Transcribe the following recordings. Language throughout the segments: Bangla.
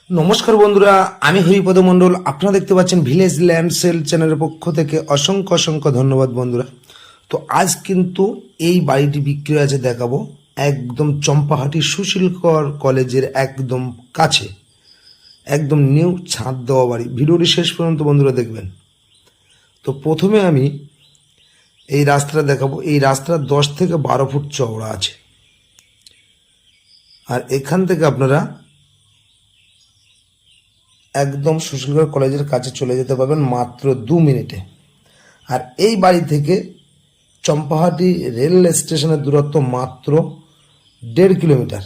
নমস্কার বন্ধুরা, আমি হরিপদ মণ্ডল। আপনারা দেখতে পাচ্ছেন ভিলেজ ল্যান্ড সেল চ্যানেলের পক্ষ থেকে অসংখ্য অসংখ্য ধন্যবাদ বন্ধুরা। তো আজ কিন্তু এই বাড়িটি বিক্রি আছে, দেখাবো একদম চম্পাহাটি সুশীলকর কলেজের একদম কাছে, একদম নিউ ছাদ দেওয়া বাড়ি। ভিডিওটি শেষ পর্যন্ত বন্ধুরা দেখবেন। তো প্রথমে আমি এই রাস্তাটা দেখাবো। এই রাস্তাটা 10 থেকে 12 ফুট চওড়া আছে, আর এখান থেকে আপনারা একদম সুশীলকর কলেজের কাছে চলে যেতে পারবেন মাত্র 2 মিনিটে। আর এই বাড়ি থেকে চম্পাহাটি রেল স্টেশনের দূরত্ব মাত্র 1.5 কিলোমিটার।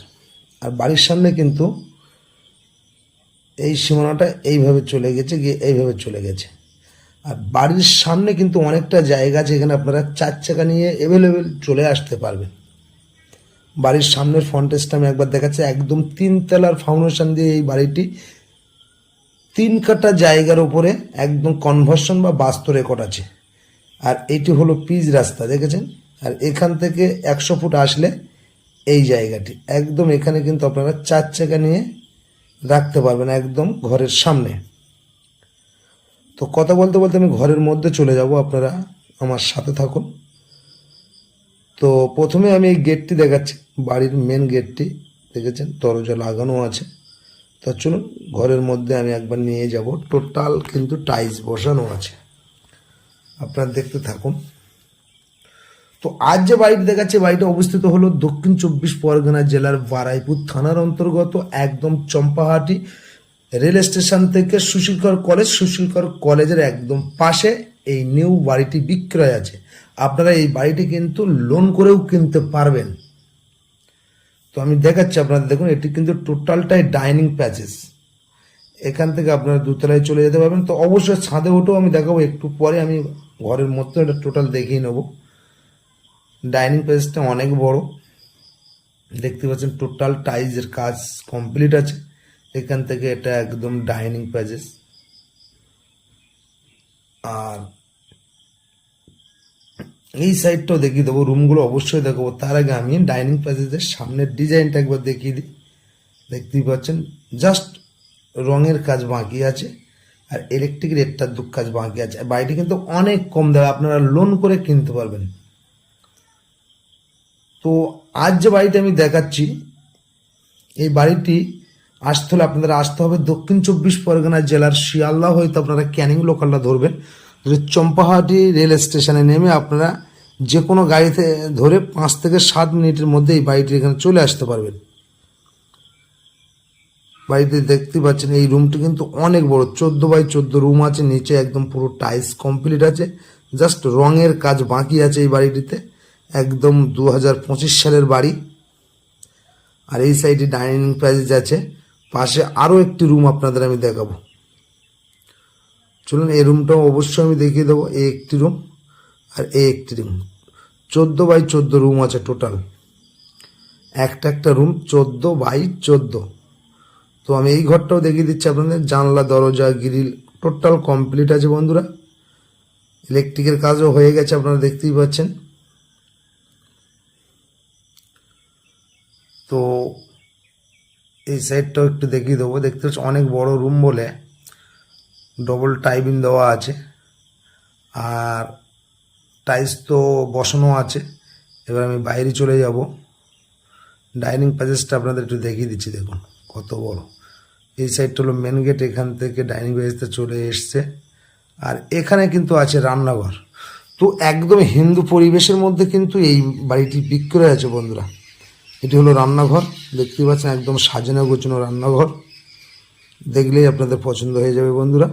আর বাড়ির সামনে কিন্তু এই সীমানাটা এইভাবে চলে গেছে, গিয়ে এইভাবে চলে গেছে। আর বাড়ির সামনে কিন্তু অনেকটা জায়গা আছে, এখানে আপনারা 4 চাকা নিয়ে অ্যাভেলেবেল চলে আসতে পারবেন। বাড়ির সামনের ফ্রন্টেজটা আমি একবার দেখাচ্ছি। একদম 3 তলার ফাউন্ডেশন দিয়ে এই বাড়িটি 3 কাঠা জায়গার উপরে একদম কনভার্সন বা বাস্তু রেকর্ড আছে। আর এটি হলো পিচ রাস্তা, দেখেছেন। আর এখান থেকে 100 ফুট আসলে এই জায়গাটি একদম, এখানে কিন্তু আপনারা 4 চাকা নিয়ে রাখতে পারবেন একদম ঘরের সামনে। তো কথা বলতে বলতে আমি ঘরের মধ্যে চলে যাব, আপনারা আমার সাথে থাকুন। তো প্রথমে আমি এই গেটটি দেখাচ্ছি, বাড়ির মেন গেটটি দেখেছেন, দরজা লাগানো আছে। তো চলুন ঘরের মধ্যে আমি একবার নিয়ে যাব। টোটাল কিন্তু টাইলস বসানো আছে, আপনারা দেখতে থাকুন। তো আজ যে বাড়িটি দেখাচ্ছে, বাড়িটা অবস্থিত হলো দক্ষিণ 24 পরগনা জেলার বারাইপুর থানার অন্তর্গত, একদম চম্পাহাটি রেল স্টেশন থেকে সুশীলকর কলেজের একদম পাশে এই নিউ বাড়িটি বিক্রয় আছে। আপনারা এই বাড়িটি কিন্তু লোন করেও কিনতে পারবেন। তো আমি দেখাচ্ছি আপনাদের, দেখুন এটি কিন্তু টোটালটাই ডাইনিং প্যাসেজ। এখান থেকে আপনারা 2 তলায় চলে যেতে পারবেন। তো অবশ্যই ছাদে উঠেও আমি দেখাবো একটু পরে। আমি ঘরের মধ্যে এটা টোটাল দেখিয়ে নেব। ডাইনিং প্যাসেজটা অনেক বড়, দেখতে পাচ্ছেন টোটাল টাইলসের কাজ কমপ্লিট আছে। এখান থেকে এটা একদম ডাইনিং প্যাসেজ। আর এই সাইডটাও দেখিয়ে দেবো, রুমগুলো অবশ্যই দেখাবো। তার আগে আমি ডাইনিং প্যাসেজের সামনের ডিজাইনটা একবার দেখিয়ে দিই। দেখতেই পাচ্ছেন জাস্ট রঙের কাজ বাকি আছে, আর ইলেকট্রিক রেটটার কাজ বাকি আছে। বাড়িটি কিন্তু অনেক কম দেবে, আপনারা লোন করে কিনতে পারবেন। তো আজ যে বাড়িটি আমি দেখাচ্ছি, এই বাড়িটি আসতে হলে আপনাদের আসতে হবে দক্ষিণ 24 পরগনা জেলার শিয়ালদা, হয়তো আপনারা ক্যানিং লোকালটা ধরবেন। চম্পাহাটি রেল স্টেশনে নেমে আপনারা যে কোনো গাড়িতে ধরে 5 থেকে 7 মিনিটের মধ্যে এই বাড়িটি এখানে চলে আসতে পারবেন। বাড়িতে দেখতে পাচ্ছেন এই রুমটি কিন্তু অনেক বড়, 14x14 রুম আছে। নিচে একদম পুরো টাইলস কমপ্লিট আছে, জাস্ট রঙের কাজ বাকি আছে এই বাড়িটিতে। একদম 2025 সালের বাড়ি। আর এই সাইডে ডাইনিং প্যাসেজ আছে, পাশে আরও একটি রুম আপনাদের আমি দেখাবো। চলুন এই রুমটাও অবশ্যই আমি দেখিয়ে দেবো। এই একটি রুম আর এই একটি রুম, 14x14 রুম আছে টোটাল। একটা রুম 14x14। তো আমি এই ঘরটাও দেখিয়ে দিচ্ছি আপনাদের। জানলা, দরজা, গ্রিল টোটাল কমপ্লিট আছে বন্ধুরা। ইলেকট্রিকের কাজও হয়ে গেছে, আপনারা দেখতেই পাচ্ছেন। তো এই সাইডটাও একটু দেখিয়ে দেবো। দেখতে পাচ্ছি অনেক বড় রুম বলে ডবল টাইবিং দেওয়া আছে, আর টাইলস তো বসানো আছে। এবার আমি বাইরে চলে যাব। ডাইনিং প্যাসেজটা আপনাদের একটু দেখিয়ে দিচ্ছি, দেখুন কত বড়। এই সাইডটা হলো মেন গেট, এখান থেকে ডাইনিং প্যাসেজটা চলে এসছে। আর এখানে কিন্তু আছে রান্নাঘর। তো একদম হিন্দু পরিবেশের মধ্যে কিন্তু এই বাড়িটি বিক্রয় আছে বন্ধুরা। এটি হলো রান্নাঘর, দেখতেই পাচ্ছেন একদম সাজানো গোছানো রান্নাঘর, দেখলেই আপনাদের পছন্দ হয়ে যাবে বন্ধুরা।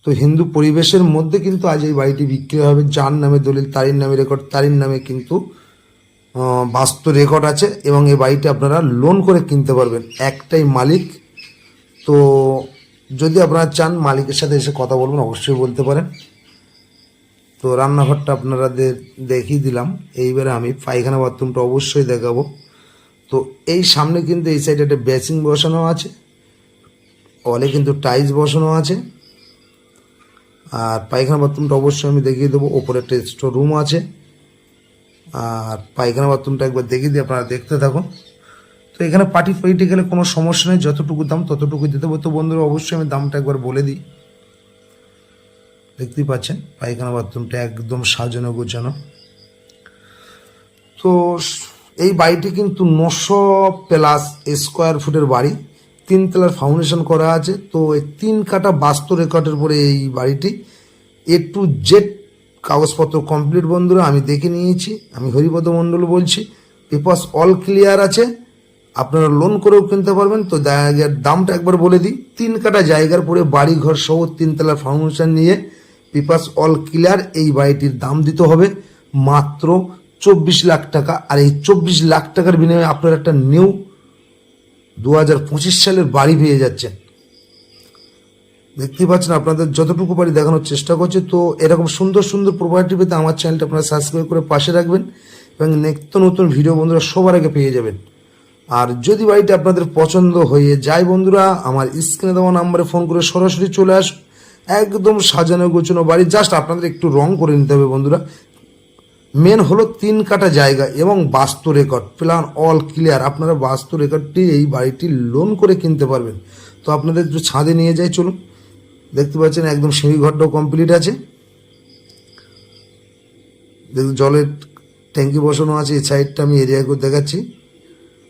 তো হিন্দু পরিবেশের মধ্যে কিন্তু আজ এই বাড়িটি বিক্রি হবে। যার নামে দলিল, তারির নামে রেকর্ড, তারির নামে কিন্তু বাস্তু রেকর্ড আছে। এবং এই বাড়িটি আপনারা লোন করে কিনতে পারবেন, একটাই মালিক। তো যদি আপনারা চান মালিকের সাথে এসে কথা বলবেন, অবশ্যই বলতে পারেন। তো রান্নাঘরটা আপনারা দেখিয়ে দিলাম। এইবারে আমি পায়খানা বাথরুমটা অবশ্যই দেখাবো। তো এই সামনে কিন্তু এই সাইডে একটা বেসিন বসানো আছে, ওয়ালে কিন্তু টাইলস বসানো আছে। আর পায়খানা বাথরুমটা অবশ্যই আমি দেখিয়ে দেবো। ওপরে একটা স্টোর রুম আছে। আর পায়খানা বাথরুমটা একবার দেখিয়ে দিই, আপনারা দেখতে থাকুন। তো তো এখানে পার্টি পাইতে গেলে কোনো সমস্যা নেই, যতটুকু দাম ততটুকু দিতে হবে। তো বন্ধুরা অবশ্যই আমি দামটা একবার বলে দিই। দেখতেই পাচ্ছেন পায়খানা বাথরুমটা একদম সাজানো গোছানো। তো এই বাড়িটি কিন্তু 900+ স্কোয়ার ফুটের বাড়ি, 3 তলার ফাউন্ডেশন করা আছে। তো এই 3 কাটা বাস্তু রেকর্ডের পরে এই বাড়িটি A to Z কাগজপত্র কমপ্লিট বন্ধুরা, আমি দেখে নিয়েছি। আমি হরিপদ মণ্ডল বলছি। পেপারস অল ক্লিয়ার আছে, আপনারা লোন করেও কিনতে পারবেন। তো জায়গার দামটা একবার বলে দিই। 3 কাটা জায়গার পরে বাড়ি ঘর সহ 3 তলার ফাউন্ডেশন নিয়ে পেপারস অল ক্লিয়ার এই বাড়িটির দাম দিতে হবে মাত্র 24 লাখ টাকা। আর এই 24 লাখ টাকার বিনিময়ে আপনারা একটা নিউ 2025 সালের বাড়ি পেয়ে যাচ্ছেন। দেখতেই পাচ্ছেন, আপনাদের যতটুকু পারি দেখানোর চেষ্টা করছি। তো এরকম সুন্দর সুন্দর প্রপার্টি পেতে আমার চ্যানেলটা আপনারা সাবস্ক্রাইব করে পাশে রাখবেন এবং নিত্য নতুন ভিডিও বন্ধুরা সবার আগে পেয়ে যাবেন। আর যদি বাড়িটা আপনাদের পছন্দ হয়ে যায় বন্ধুরা, আমার স্ক্রিনে দেওয়া নাম্বারে ফোন করে সরাসরি চলে আসুন। একদম সাজানো গোছানো বাড়ি, জাস্ট আপনাদের একটু রং করে নিতে হবে বন্ধুরা। মেন হলো 3 কাটা জায়গা এবং বাস্তু রেকর্ড, প্ল্যান অল ক্লিয়ার। আপনারা বাস্তু রেকর্ডটি এই বাড়িটি লোন করে কিনতে পারবেন। তো আপনাদের একটু ছাদে নিয়ে যাই, চলুন। দেখতে পাচ্ছেন একদম সিঁড়ি ঘরটাও কমপ্লিট আছে, দেখুন জলের ট্যাঙ্কি বসানো আছে। এই সাইডটা আমি এরিয়া করে দেখাচ্ছি।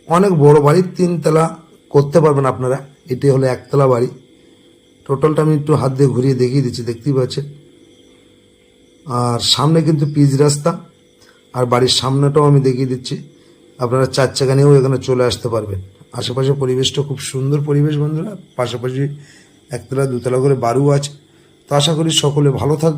অনেক বড় বাড়ি, 3 তলা করতে পারবেন আপনারা। এটি হলো 1 তলা বাড়ি। টোটালটা আমি একটু হাত দিয়ে ঘুরিয়ে দেখিয়ে দিচ্ছি, দেখতেই পাচ্ছেন। আর সামনে কিন্তু পিচ রাস্তা, আর বাড়ির সামনেটাও আমি দেখিয়ে দিচ্ছি। আপনারা 4 চাকা নিয়েও এখানে চলে আসতে পারবেন। আশেপাশে পরিবেশটা খুব সুন্দর পরিবেশ বন্ধুরা, পাশাপাশি 1 তলা 2 তলা করে বাড়িও আছে। তো আশা করি সকলে ভালো থাকবে।